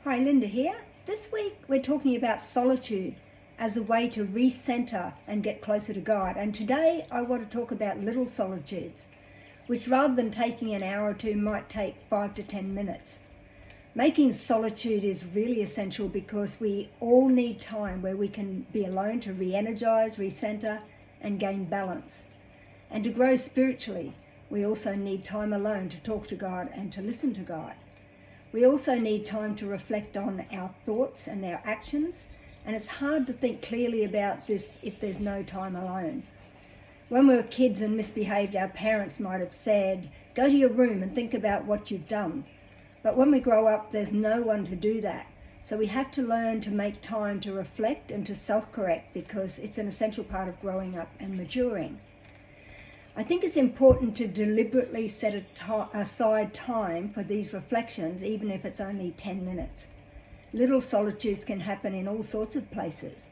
Hi, Linda here. This week we're talking about solitude as a way to recenter and get closer to God. And today I want to talk about little solitudes, which rather than taking an hour or two might take 5 to 10 minutes. Making solitude is really essential because we all need time where we can be alone to re-energize, recenter and gain balance. And to grow spiritually, we also need time alone to talk to God and to listen to God. We also need time to reflect on our thoughts and our actions, and it's hard to think clearly about this if there's no time alone. When we were kids and misbehaved, our parents might have said, "Go to your room and think about what you've done." But when we grow up, there's no one to do that. So we have to learn to make time to reflect and to self-correct because it's an essential part of growing up and maturing. I think it's important to deliberately set aside time for these reflections, even if it's only 10 minutes. Little solitudes can happen in all sorts of places,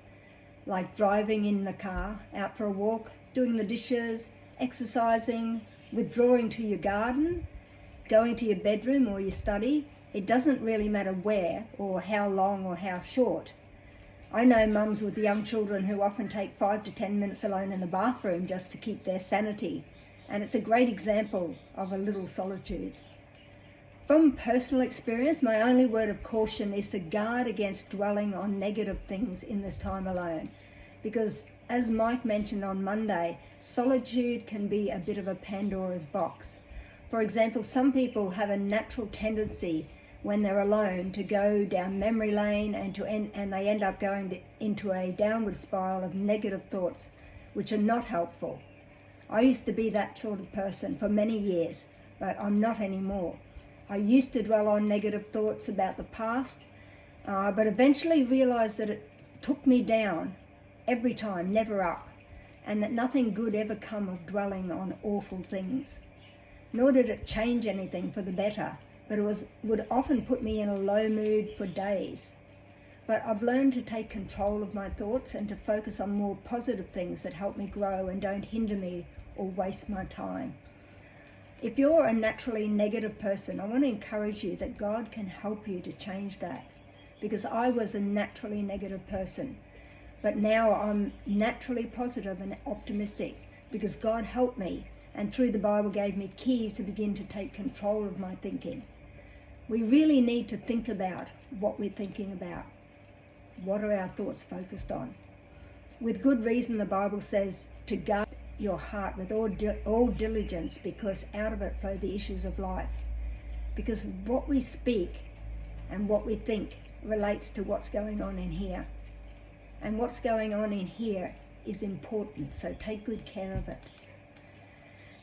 like driving in the car, out for a walk, doing the dishes, exercising, withdrawing to your garden, going to your bedroom or your study. It doesn't really matter where or how long or how short. I know mums with young children who often take 5 to 10 minutes alone in the bathroom just to keep their sanity, and it's a great example of a little solitude. From personal experience, my only word of caution is to guard against dwelling on negative things in this time alone, because as Mike mentioned on Monday, solitude can be a bit of a Pandora's box. For example, some people have a natural tendency when they're alone to go down memory lane and they end up going into a downward spiral of negative thoughts, which are not helpful. I used to be that sort of person for many years, but I'm not anymore. I used to dwell on negative thoughts about the past, but eventually realized that it took me down every time, never up, and that nothing good ever come of dwelling on awful things. Nor did it change anything for the better, but it would often put me in a low mood for days. But I've learned to take control of my thoughts and to focus on more positive things that help me grow and don't hinder me or waste my time. If you're a naturally negative person, I want to encourage you that God can help you to change that, because I was a naturally negative person, but now I'm naturally positive and optimistic because God helped me, and through the Bible gave me keys to begin to take control of my thinking. We really need to think about what we're thinking about. What are our thoughts focused on? With good reason, the Bible says to guard your heart with all diligence, because out of it flow the issues of life. Because what we speak and what we think relates to what's going on in here. And what's going on in here is important, so take good care of it.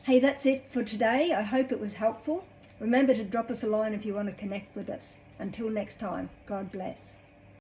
Hey, that's it for today. I hope it was helpful. Remember to drop us a line if you want to connect with us. Until next time, God bless.